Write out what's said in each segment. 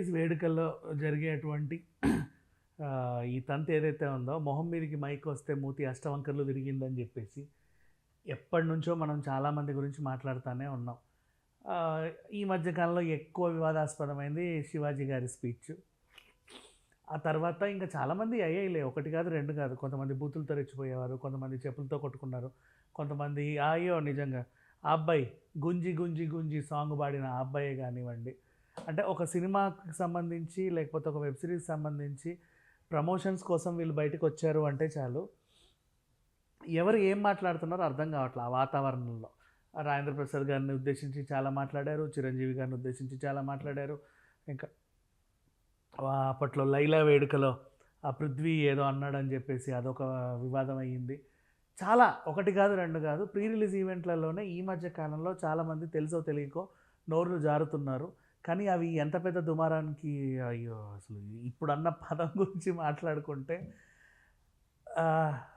Release వేడుకల్లో జరిగేటువంటి ఈ తంతు ఏదైతే ఉందో మొహం మీదకి మైక్ వస్తే మూతి అష్టవంకర్లు విరిగిందని చెప్పేసి ఎప్పటి నుంచో మనం చాలామంది గురించి మాట్లాడుతూనే ఉన్నాం. ఈ మధ్యకాలంలో ఎక్కువ వివాదాస్పదమైంది శివాజీ గారి స్పీచ్. ఆ తర్వాత ఇంకా చాలామంది అయ్యాయిలే, ఒకటి కాదు రెండు కాదు. కొంతమంది బూతులతో రెచ్చిపోయేవారు, కొంతమంది చెప్పులతో కొట్టుకున్నారు, కొంతమంది అయ్యో నిజంగా ఆ అబ్బాయి గుంజి గుంజి గుంజి సాంగ్ పాడిన ఆ అబ్బాయే కానివ్వండి. అంటే ఒక సినిమాకి సంబంధించి లేకపోతే ఒక వెబ్ సిరీస్ సంబంధించి ప్రమోషన్స్ కోసం వీళ్ళు బయటకు వచ్చారు అంటే చాలు ఎవరు ఏం మాట్లాడుతున్నారో అర్థం కావట్లేదు. ఆ వాతావరణంలో రాజేంద్ర ప్రసాద్ గారిని ఉద్దేశించి చాలా మాట్లాడారు, చిరంజీవి గారిని ఉద్దేశించి చాలా మాట్లాడారు. ఇంకా అప్పట్లో లైలా వేడుకలో ఆ పృథ్వీ ఏదో అన్నాడని చెప్పేసి అదొక వివాదం అయ్యింది. చాలా ఒకటి కాదు రెండు కాదు, ప్రీ రిలీజ్ ఈవెంట్లలోనే ఈ మధ్య కాలంలో చాలామంది తెలుసో తెలియకో నోరులు జారుతున్నారు. కానీ అవి ఎంత పెద్ద దుమారానికి, అయ్యో అసలు ఇప్పుడు అన్న పదం గురించి మాట్లాడుకుంటే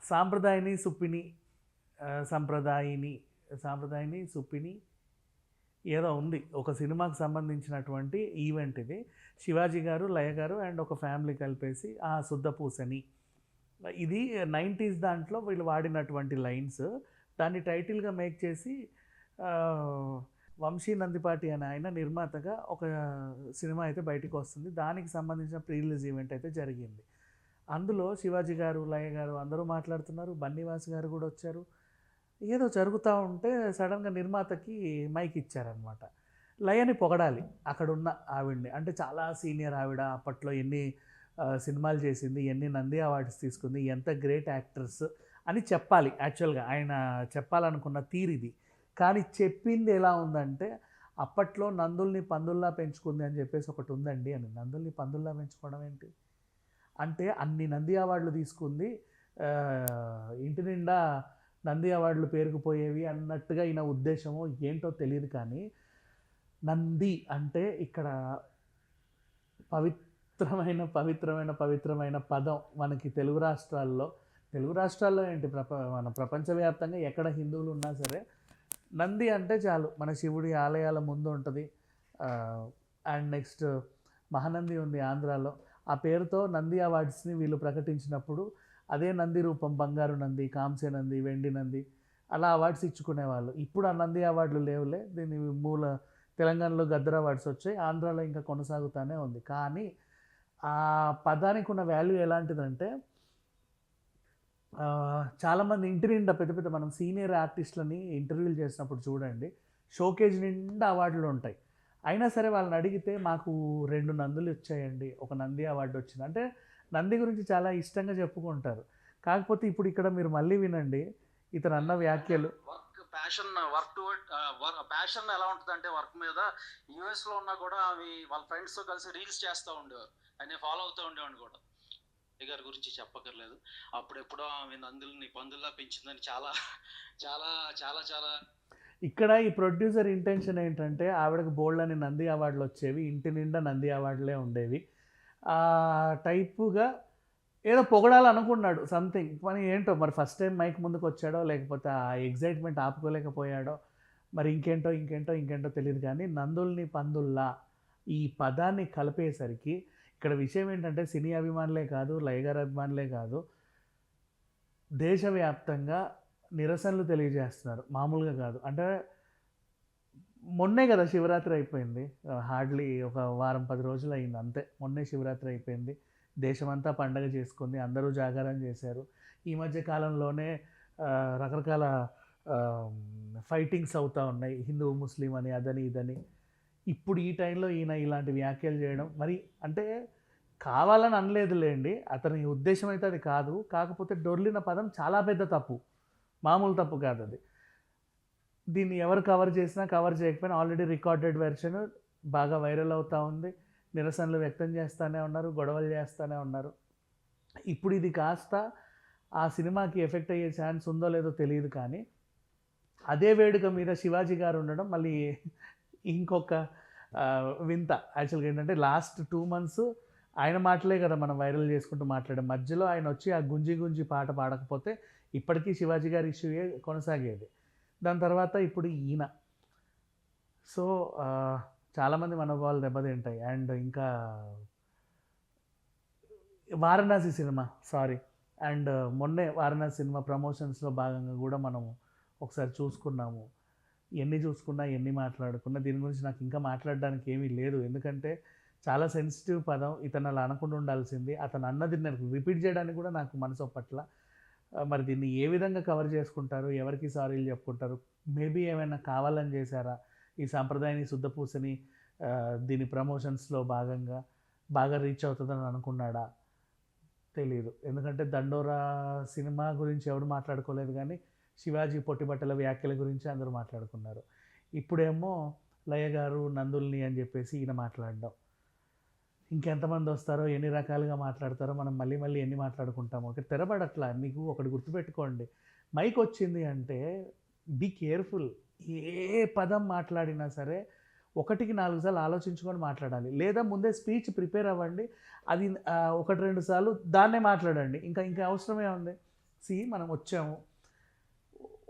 సాంప్రదాయని సుప్పిని సాంప్రదాయని సుప్పిని ఏదో ఉంది, ఒక సినిమాకి సంబంధించినటువంటి ఈవెంట్ ఇది. శివాజీ గారు, లయ గారు అండ్ ఒక ఫ్యామిలీ కలిపేసి ఆ శుద్ధపూసని, ఇది 90s దాంట్లో వీళ్ళు వాడినటువంటి లైన్స్. దాన్ని టైటిల్గా మేక్ చేసి వంశీ నందిపాటి అనే ఆయన నిర్మాతగా ఒక సినిమా అయితే బయటకు వస్తుంది. దానికి సంబంధించిన ప్రీ రిలీజ్ ఈవెంట్ అయితే జరిగింది. అందులో శివాజీ గారు, లయ గారు అందరూ మాట్లాడుతున్నారు, బన్నీవాస్ గారు కూడా వచ్చారు. ఏదో జరుగుతూ ఉంటే సడన్గా నిర్మాతకి మైక్ ఇచ్చారనమాట. లయని పొగడాలి అక్కడున్న ఆవిడ్ని, అంటే చాలా సీనియర్ ఆవిడ, అప్పట్లో ఎన్ని సినిమాలు చేసింది, ఎన్ని నంది అవార్డ్స్ తీసుకుంది, ఎంత గ్రేట్ యాక్టర్స్ అని చెప్పాలి. యాక్చువల్గా ఆయన చెప్పాలనుకున్న తీరిది. కానీ చెప్పింది ఎలా ఉందంటే, అప్పట్లో నందుల్ని పందుల్లా పెంచుకుంది అని చెప్పేసి ఒకటి ఉందండి అని. నందుల్ని పందుల్లా పెంచుకోవడం ఏంటి అంటే, అన్ని నంది అవార్డులు తీసుకుంది, ఇంటి నిండా నంది అవార్డులు పేరుకుపోయేవి అన్నట్టుగా ఈయన ఉద్దేశమో ఏంటో తెలియదు. కానీ నంది అంటే ఇక్కడ పవిత్రమైన పవిత్రమైన పవిత్రమైన పదం మనకి తెలుగు రాష్ట్రాల్లో ఏంటి, మన ప్రపంచవ్యాప్తంగా ఎక్కడ హిందువులు ఉన్నా సరే నంది అంటే చాలు మన శివుడి ఆలయాల ముందు ఉంటుంది. అండ్ నెక్స్ట్ మహానంది ఉంది ఆంధ్రాలో. ఆ పేరుతో నంది అవార్డ్స్ని వీళ్ళు ప్రకటించినప్పుడు అదే నంది రూపం, బంగారు నంది, కాంస్య నంది, వెండి నంది, అలా అవార్డ్స్ ఇచ్చుకునేవాళ్ళు. ఇప్పుడు ఆ నంది అవార్డులు లేవులే, దీని మూల తెలంగాణలో గద్దర్ అవార్డ్స్ వచ్చాయి, ఆంధ్రాలో ఇంకా కొనసాగుతూనే ఉంది. కానీ ఆ పదానికి ఉన్న వాల్యూ ఎలాంటిదంటే, చాలామంది ఇంటి నిండా పెద్ద పెద్ద మనం సీనియర్ ఆర్టిస్టులని ఇంటర్వ్యూలు చేసినప్పుడు చూడండి, షోకేజ్ నిండా అవార్డులు ఉంటాయి. అయినా సరే వాళ్ళని అడిగితే మాకు 2 నందులు వచ్చాయండి, ఒక నంది అవార్డు వచ్చింది అంటే నంది గురించి చాలా ఇష్టంగా చెప్పుకుంటారు. కాకపోతే ఇప్పుడు ఇక్కడ మీరు మళ్ళీ వినండి ఇతను అన్న వ్యాఖ్యలు. ప్యాషన్ ఎలా ఉంటుంది అంటే, వర్క్ మీద యూఎస్ లో ఉన్నా కూడా అవి వాళ్ళ ఫ్రెండ్స్ తో కలిసి రీల్స్ చేస్తూ ఉండేవారు, ఆయన ఫాలో అవుతూ ఉండేవాడిని కూడా. గారి గురించి చెప్పక్కర్లేదు, అప్పుడెప్పుడో ఆమె నందుల్ని పందుల్లా పెంచిందని చాలా చాలా చాలా చాలా. ఇక్కడ ఈ ప్రొడ్యూసర్ ఇంటెన్షన్ ఏంటంటే, ఆవిడకి బోల్డ్ అని నంది అవార్డులు వచ్చేవి, ఇంటి నిండా నంది అవార్డులే ఉండేవి, ఆ టైపుగా ఏదో పొగడాలనుకున్నాడు సంథింగ్. కానీ ఏంటో మరి ఫస్ట్ టైం మైక్ ముందుకు వచ్చాడో లేకపోతే ఆ ఎగ్జైట్మెంట్ ఆపుకోలేకపోయాడో మరి ఇంకేంటో తెలియదు. కానీ నందుల్ని పందుల్లా ఈ పదాన్ని కలిపేసరికి ఇక్కడ విషయం ఏంటంటే, సినీ అభిమానులే కాదు, లయగారి అభిమానులే కాదు, దేశవ్యాప్తంగా నిరసనలు తెలియజేస్తున్నారు, మామూలుగా కాదు. అంటే మొన్నే కదా శివరాత్రి అయిపోయింది, హార్డ్లీ ఒక వారం 10 రోజులు అయింది అంతే. మొన్నే శివరాత్రి అయిపోయింది, దేశమంతా పండగ చేసుకుంది, అందరూ జాగారం చేశారు. ఈ మధ్య కాలంలోనే రకరకాల ఫైటింగ్స్ అవుతూ ఉన్నాయి, హిందూ ముస్లిం అని అదని ఇదని. ఇప్పుడు ఈ టైంలో ఈయన ఇలాంటి వ్యాఖ్యలు చేయడం మరి అంటే కావాలని అనలేదులేండి, అతని ఉద్దేశం అయితే అది కాదు. కాకపోతే డొర్లిన పదం చాలా పెద్ద తప్పు, మామూలు తప్పు కాదు అది. దీన్ని ఎవరు కవర్ చేసినా కవర్ చేయకపోయినా ఆల్రెడీ రికార్డెడ్ వెర్షన్ బాగా వైరల్ అవుతూ ఉంది, నిరసనలు వ్యక్తం చేస్తూనే ఉన్నారు, గొడవలు చేస్తూనే ఉన్నారు. ఇప్పుడు ఇది కాస్త ఆ సినిమాకి ఎఫెక్ట్ అయ్యే ఛాన్స్ ఉందో లేదో తెలియదు. కానీ అదే వేడుక మీద శివాజీ గారు ఉండడం మళ్ళీ ఇంకొక వింత. యాక్చువల్గా ఏంటంటే లాస్ట్ 2 months ఆయన మాటలే కదా మనం వైరల్ చేసుకుంటూ మాట్లాడే, మధ్యలో ఆయన వచ్చి ఆ గుంజి గుంజి పాట పాడకపోతే ఇప్పటికీ శివాజీ గారి ఇష్యూయే కొనసాగేది. దాని తర్వాత ఇప్పుడు ఈయన. సో చాలామంది మనోభావాలు దెబ్బతింటాయి. అండ్ ఇంకా వారణాసి సినిమా అండ్ మొన్నే వారణాసి సినిమా ప్రమోషన్స్‌లో భాగంగా గూడా మనము ఒకసారి చూసుకున్నాము. ఎన్ని చూసుకున్నా, ఎన్ని మాట్లాడుకున్నా దీని గురించి నాకు ఇంకా మాట్లాడడానికి ఏమీ లేదు. ఎందుకంటే చాలా సెన్సిటివ్ పదం. ఇతను అలా అనకుండా ఉండాల్సింది. అతను అన్నది నాకు రిపీట్ చేయడానికి కూడా నాకు మనసు ఒప్పట్ల. మరి దీన్ని ఏ విధంగా కవర్ చేసుకుంటారు? ఎవరికి సారీలు చెప్పుకుంటారు? మేబీ ఏమైనా కావాలని చేశారా? ఈ సాంప్రదాయాన్ని శుద్ధపూసని దీని ప్రమోషన్స్‌లో భాగంగా బాగా రీచ్ అవుతదని అనుకున్నాడా? తెలీదు. ఎందుకంటే 'దండోరా' సినిమా గురించి ఎవడు మాట్లాడుకోలేదు గానీ, శివాజీ పొట్టిబట్టల వ్యాఖ్యల గురించి అందరూ మాట్లాడుకున్నారు. ఇప్పుడేమో లయ గారు, నందుల్ని అని చెప్పేసి ఈయన మాట్లాడడం. ఇంకెంతమందొస్తారో, ఎన్ని రకాలుగా మాట్లాడతారో మనం మళ్ళీ మళ్ళీ ఎన్ని మాట్లాడుకుంటామో. ఒకటి తెరపడట్లా. మీకు ఒకటి గుర్తుపెట్టుకోండి. మైకొచ్చింది అంటే బీ కేర్‌ఫుల్. ఏ పదం మాట్లాడినా సరే ఒకటికి 4 సార్లు ఆలోచించుకొని మాట్లాడాలి. లేదా ముందే స్పీచ్ ప్రిపేర్ అవ్వండి. అది 1, 2 సార్లు దాన్నే మాట్లాడండి. ఇంకా అవసరమేముంది? మనం వచ్చాము.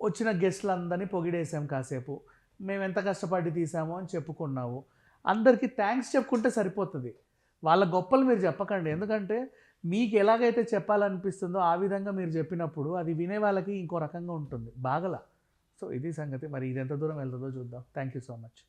వచ్చిన గెస్ట్‌లందరిని పొగిడేసాం కాసేపు. మేమెంత కష్టపడి తీసామో అని చెప్పుకున్నావు. అందరికీ థాంక్స్ చెప్పుకుంటే సరిపోతది. వాళ్ళ గొప్పలు మీరు చెప్పకండి. ఎందుకంటే మీకు ఎలాగైతే చెప్పాలనిపిస్తుందో ఆ విధంగా మీరు చెప్పినప్పుడు అది వినే వాళ్ళకి ఇంకో రకంగా ఉంటుంది. బాగలా. సో, ఇది సంగతి. మరి ఇది ఎంత దూరం వెళ్తదో చూద్దాం. Thank you so much.